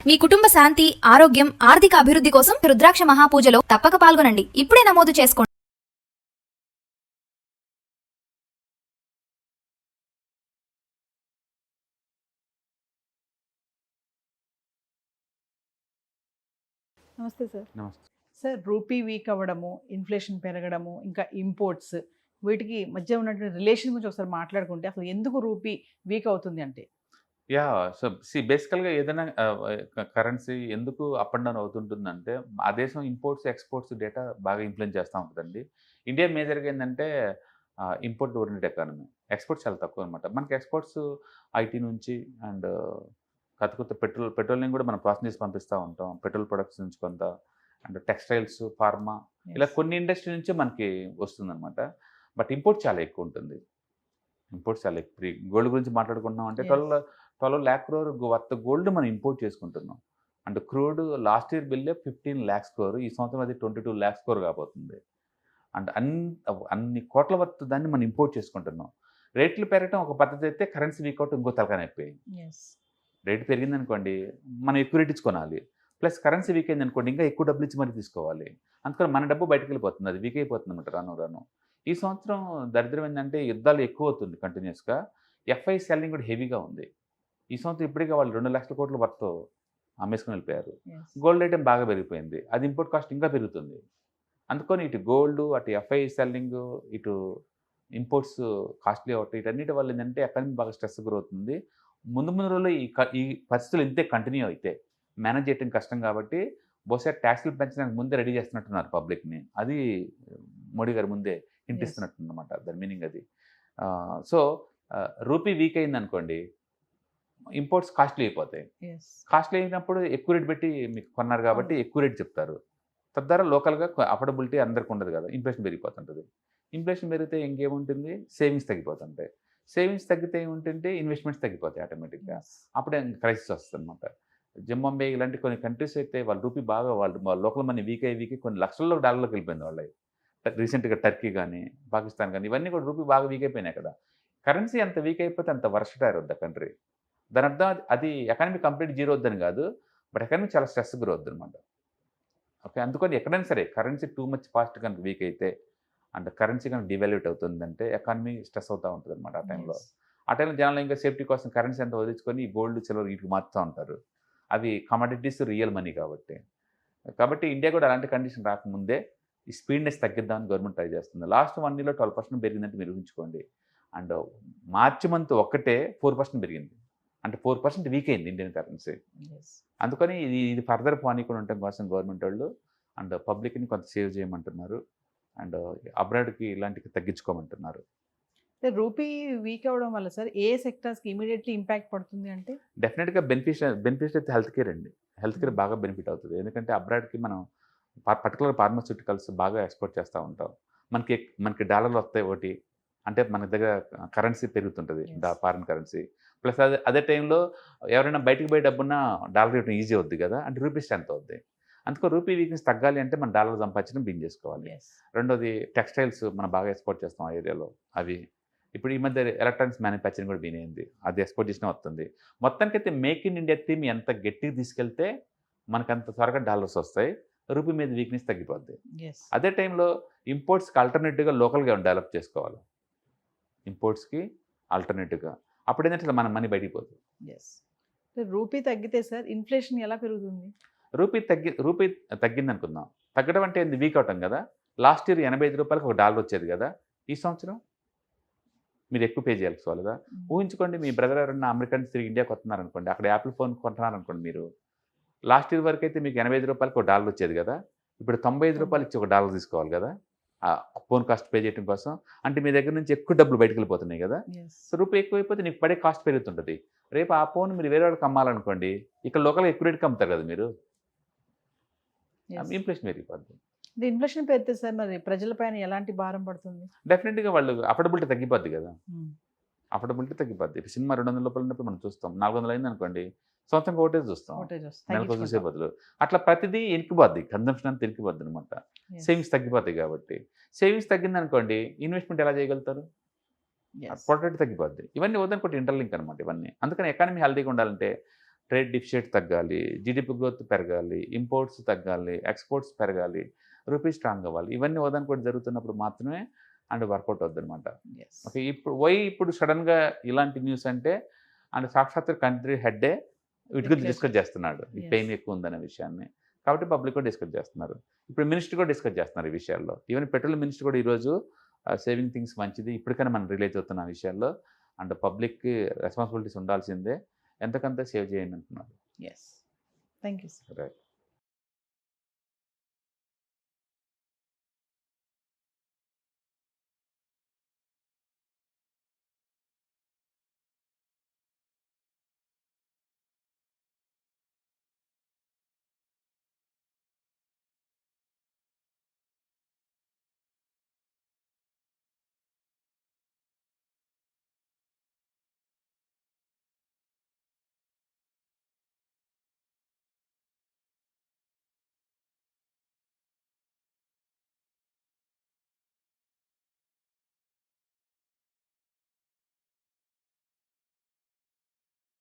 మీ కుటుంబ శాంతి, ఆరోగ్యం, ఆర్థిక అభివృద్ధి కోసం రుద్రాక్ష మహాపూజలో తప్పక పాల్గొనండి. ఇప్పుడే నమోదు చేసుకోండి. నమస్తే సార్. నమస్తే. సార్, రూపీ వీక్ అవ్వడము, ఇన్ఫ్లేషన్ పెరగడము, ఇంకా ఇంపోర్ట్స్, వీటికి మధ్య ఉన్నటువంటి రిలేషన్ గురించి ఒకసారి మాట్లాడుకుంటే అసలు ఎందుకు రూపీ వీక్ అవుతుంది అంటే? సో బేసికల్గా ఏదైనా కరెన్సీ ఎందుకు అప్ అండ్ డౌన్ అవుతుంటుందంటే ఆ దేశం ఇంపోర్ట్స్ ఎక్స్పోర్ట్స్ డేటా బాగా ఇన్ఫ్లుయెన్స్ చేస్తూ ఉంటుందండి. ఇండియా మేజర్గా ఏంటంటే ఇంపోర్ట్ ఓరియంటెడ్ ఎకానమీ, ఎక్స్పోర్ట్స్ చాలా తక్కువ అనమాట. మనకి ఎక్స్పోర్ట్స్ ఐటీ నుంచి అండ్ కొత్త పెట్రోలియం కూడా మనం ప్రాసెస్ చేసి పంపిస్తూ ఉంటాం. పెట్రోల్ ప్రొడక్ట్స్ నుంచి కొంత అండ్ టెక్స్టైల్స్, ఫార్మా, ఇలా కొన్ని ఇండస్ట్రీ నుంచే మనకి వస్తుందన్నమాట. బట్ ఇంపోర్ట్ చాలా ఎక్కువ ఉంటుంది. ఇంపోర్ట్స్ చాలా ఎక్కువ. గోల్డ్ గురించి మాట్లాడుకుంటున్నాం అంటే 12 lakh crore వర్త్ గోల్డ్ మనం ఇంపోర్ట్ చేసుకుంటున్నాం. అండ్ క్రూడ్ లాస్ట్ ఇయర్ బిల్లే 15 lakhs crore, ఈ సంవత్సరం అది 22 lakhs crore కాబోతుంది. అండ్ అన్ని కోట్ల వర్త్ దాన్ని మనం ఇంపోర్ట్ చేసుకుంటున్నాం. రేట్లు పెరగడం ఒక పద్ధతి అయితే, కరెన్సీ వీకౌట్ ఇంకో తలకాయ నొప్పి. రేటు పెరిగిందనుకోండి మనం ఎక్కువ రేట్ ఇచ్చుకోవాలి, ప్లస్ కరెన్సీ వీక్ అయింది అనుకోండి ఇంకా ఎక్కువ డబ్బులు ఇచ్చి మరి తీసుకోవాలి. అందుకని మన డబ్బు బయటకు వెళ్ళిపోతుంది, అది వీక్ అయిపోతుంది అనమాట రాను. ఈ సంవత్సరం దరిద్రం ఏంటంటే యుద్ధాలు ఎక్కువ అవుతుంది కంటిన్యూస్గా. ఎఫ్ఐ సెల్లింగ్ కూడా హెవీగా ఉంది. ఈ సంవత్సరం ఇప్పటికే వాళ్ళు 2 లక్షల కోట్ల వర్త్ అమ్మేసుకుని వెళ్ళిపోయారు. గోల్డ్ ఐటమ్ బాగా పెరిగిపోయింది, అది ఇంపోర్ట్ కాస్ట్ ఇంకా పెరుగుతుంది. అందుకని ఇటు గోల్డ్, అటు ఎఫ్ఐ సెల్లింగ్, ఇటు ఇంపోర్ట్స్ కాస్ట్లీ అవుతాయి. వీటన్నిటి వల్ల ఏంటంటే ఎకానమీ బాగా స్ట్రెస్ గురవుతుంది. ముందు రోజుల్లో ఈ పరిస్థితులు ఇంతే కంటిన్యూ అయితే మేనేజ్ చేయడం కష్టం కాబట్టి బహుశా ట్యాక్స్లు పెంచడానికి ముందే రెడీ చేస్తున్నట్టున్నారు పబ్లిక్ని. అది మోడీ గారు ముందే హింట్ ఇస్తున్నట్టుందన్నమాట, దాని మీనింగ్ అది. సో రూపీ వీక్ అయింది అనుకోండి, ఇంపోర్ట్స్ కాస్ట్లీ అయిపోతాయి. కాస్ట్లీ అయినప్పుడు ఎక్కువ రేట్ పెట్టి మీకు కొన్నారు కాబట్టి ఎక్కువ రేట్ చెప్తారు. తద్వారా లోకల్గా అఫోర్డబిలిటీ అందరికి ఉండదు కదా, ఇన్ఫ్లేషన్ పెరిగిపోతుంటుంది. ఇన్ఫ్లేషన్ పెరిగితే ఇంకేముంటుంది, సేవింగ్స్ తగ్గిపోతుంటాయి. సేవింగ్స్ తగ్గితే ఏముంటుంటే ఇన్వెస్ట్మెంట్స్ తగ్గిపోతాయి ఆటోమేటిక్గా. అప్పుడే క్రైసిస్ వస్తుంది అనమాట. జింబాబ్వే ఇలాంటి కొన్ని కంట్రీస్ అయితే వాళ్ళ రూపీ బాగా వాళ్ళ లోకల్ మనీ వీక్ అయ్యి కొన్ని లక్షల్లో డాలర్లోకి వెళ్ళిపోయింది వాళ్ళవి. రీసెంట్గా టర్కీ కానీ పాకిస్తాన్ కానీ ఇవన్నీ కూడా రూపీ బాగా వీక్ అయిపోయినాయి కదా. కరెన్సీ అంత వీక్ అయిపోతే అంత వర్షటైర్ వద్ద కంట్రీ. దాని అర్థం అది ఎకానమీ కంప్లీట్ జీరో వద్దని కాదు, బట్ ఎకానమీ చాలా స్ట్రెస్ గురవద్దు అనమాట. ఓకే, అందుకని ఎక్కడైనా సరే కరెన్సీ టూ మచ్ ఫాస్ట్ కనుక వీక్ అయితే అండ్ కరెన్సీ కనుక డివాల్యూట్ అవుతుందంటే ఎకానమీ స్ట్రెస్ అవుతూ ఉంటుంది అనమాట. ఆ టైంలో జనాలు ఇంకా సేఫ్టీ కోసం కరెన్సీ అంతా వదిలించుకొని గోల్డ్, సిల్వర్ వీటికి మారుతూ ఉంటారు. అవి కమోడిటీస్, రియల్ మనీ కాబట్టి ఇండియా కూడా అలాంటి కండిషన్ రాకముందే ఈ స్పీడ్నెస్ తగ్గిద్దామని గవర్నమెంట్ ట్రై చేస్తుంది. లాస్ట్ 1 yearలో 12% పెరిగిందంటే మీరు ఊహించుకోండి. అండ్ మార్చి మంత్ ఒక్కటే 4% పెరిగింది, అంటే 4% వీక్ అయింది ఇండియన్ కరెన్సీ. అందుకని ఇది ఫర్దర్ పానీకుండా ఉండటం కోసం గవర్నమెంట్ వాళ్ళు అండ్ పబ్లిక్ని కొంత సేవ్ చేయమంటున్నారు అండ్ అబ్రాడ్కి ఇలాంటివి తగ్గించుకోమంటున్నారు. రూపీ వీక్ అవ్వడం వల్ల సార్ ఏ సెక్టర్స్కి ఇమీడియట్లీ ఇంపాక్ట్ పడుతుంది అంటే? డెఫినెట్గా బెనిఫిట్ అయితే హెల్త్ కేర్ అండి. హెల్త్ కేర్ బాగా బెనిఫిట్ అవుతుంది. ఎందుకంటే అబ్రాడ్కి మనం పర్టికులర్ ఫార్మాస్యూటికల్స్ బాగా ఎక్స్పోర్ట్ చేస్తూ ఉంటాం. మనకి డాలర్లు వస్తాయి ఒకటి, అంటే మన దగ్గర కరెన్సీ పెరుగుతుంటుంది, ఫారిన్ కరెన్సీ. ప్లస్ అదే టైంలో ఎవరైనా బయటకు పోయే డబ్బున్నా డాలర్ ఇవ్వడం ఈజీ అవుద్ది కదా, అంటే రూపీ స్ట్రెంత్ అవుద్ది. అందుకో రూపీ వీక్నెస్ తగ్గాలి అంటే మన డాలర్ సంపాదించడం బిన్ చేసుకోవాలి. రెండోది టెక్స్టైల్స్ మనం బాగా ఎక్స్పోర్ట్ చేస్తాం ఆ ఏరియాలో, అవి ఇప్పుడు ఈ మధ్య ఎలక్ట్రానిక్స్ మ్యానుఫ్యాక్చరింగ్ కూడా బిన్ అది ఎక్స్పోర్ట్ చేసినా వస్తుంది. మొత్తానికైతే మేక్ ఇన్ ఇండియా థీమ్ ఎంత గట్టిగా తీసుకెళ్తే మనకంత త్వరగా డాలర్స్ వస్తాయి, రూపీ మీద వీక్నెస్ తగ్గిపోద్ది. అదే టైంలో ఇంపోర్ట్స్కి ఆల్టర్నేటివ్గా లోకల్గా డెవలప్ చేసుకోవాలి. ఇంపోర్ట్స్కి ఆల్టర్నేటివ్గా అప్పుడు ఏంటంటే మన మనీ బయటికి పోతుంది. రూపీ తగ్గితే సార్ ఇన్ఫ్లేషన్ ఎలా పెరుగుతుంది? రూపీ తగ్గింది అనుకుందాం. తగ్గడం అంటే ఇది వీక్ అవటం కదా. లాస్ట్ ఇయర్ 85 రూపాయలకు ఒక డాలర్ వచ్చేది కదా, ఈ సంవత్సరం మీరు ఎక్కువ పే చేయాల్సి కదా. ఊహించుకోండి, మీ బ్రదర్ ఎవరన్నా అమెరికా నుంచి తిరిగి ఇండియాకి వస్తున్నారనుకోండి, అక్కడ యాపిల్ ఫోన్ కొంటున్నారనుకోండి, మీరు లాస్ట్ ఇయర్ వరకు అయితే మీకు 85 రూపాయలకు ఒక డాలర్ వచ్చేది కదా, ఇప్పుడు 95 రూపాయలు ఇచ్చి ఒక డాలర్ తీసుకోవాలి కదా ఫోన్ కాస్ట్ పే చేయడం కోసం. అంటే మీ దగ్గర నుంచి ఎక్కువ డబ్బులు బయటకు వెళ్ళిపోతున్నాయి కదా. సో రూపాయి ఎక్కువైపోతే నీకు పడే కాస్ట్ పెరుగుతుంటుంది. రేపు ఆ ఫోన్ మీరు వేరే వాళ్ళకి అమ్మాలనుకోండి, ఇక్కడ లోకల్గా ఎక్కువ రేటుకి అమ్ముతారు కదా మీరు, ఇన్ఫ్లేషన్ పెరిగిపోద్ది. ఇన్ఫ్లేషన్ పెరిగితే సార్ మరి ప్రజలపైన ఎలాంటి భారం పడుతుంది? డెఫినెట్గా వాళ్ళు అఫోర్డబిలిటీ తగ్గిపోద్ది కదా. అఫోర్డబిలిటీ తగ్గిపోద్ది. ఇప్పుడు సినిమా 200 రూపాయలు ఉన్నప్పుడు మనం చూస్తాం, 400 అయింది అనుకోండి, సంవత్సరం ఒకటే చూస్తాం, నెలకు చూసే బదులు. అట్లా ప్రతిదీ ఎనికిపోద్ది, కన్జంప్షన్ అంతా ఎనికిపోద్ది అనమాట. సేవింగ్స్ తగ్గిపోతాయి కాబట్టి. సేవింగ్స్ తగ్గింది అనుకోండి, ఇన్వెస్ట్మెంట్ ఎలా చేయగలుగుతారు? ప్రొడక్ట్ తగ్గిపోద్ది. ఇవన్నీ వద్దనుకోండి ఇంటర్లింక్ అనమాట ఇవన్నీ. అందుకని ఎకానమీ హెల్తీగా ఉండాలంటే ట్రేడ్ డిఫిసిట్ తగ్గాలి, జీడిపి గ్రోత్ పెరగాలి, ఇంపోర్ట్స్ తగ్గాలి, ఎక్స్పోర్ట్స్ పెరగాలి, రూపీ స్ట్రాంగ్ అవ్వాలి. ఇవన్నీ ఒకటి జరుగుతున్నప్పుడు మాత్రమే అండ్ వర్కౌట్ అవుద్ది అనమాట. ఎస్. ఓకే, ఇప్పుడు సడన్గా ఇలాంటి న్యూస్ అంటే అండ్ సాక్షాత్ కంట్రీ హెడ్డే వీటి గురించి డిస్కస్ చేస్తున్నాడు, ఈ Yes. పెయిన్ ఎక్కువ ఉందనే విషయాన్ని. కాబట్టి పబ్లిక్ కూడా డిస్కస్ చేస్తున్నారు. ఇప్పుడు మినిస్టర్ కూడా డిస్కస్ చేస్తున్నారు ఈ విషయాల్లో. ఈవెన్ పెట్రోల్ మినిస్టర్ కూడా ఈరోజు సేవింగ్ థింగ్స్ మంచిది, ఇప్పటికైనా మనం రిలేజ్ అవుతున్న విషయాల్లో అండ్ పబ్లిక్కి రెస్పాన్సిబిలిటీస్ ఉండాల్సిందే, ఎంతకంత సేవ్ చేయండి అంటున్నారు. Yes. Thank you sir. Right.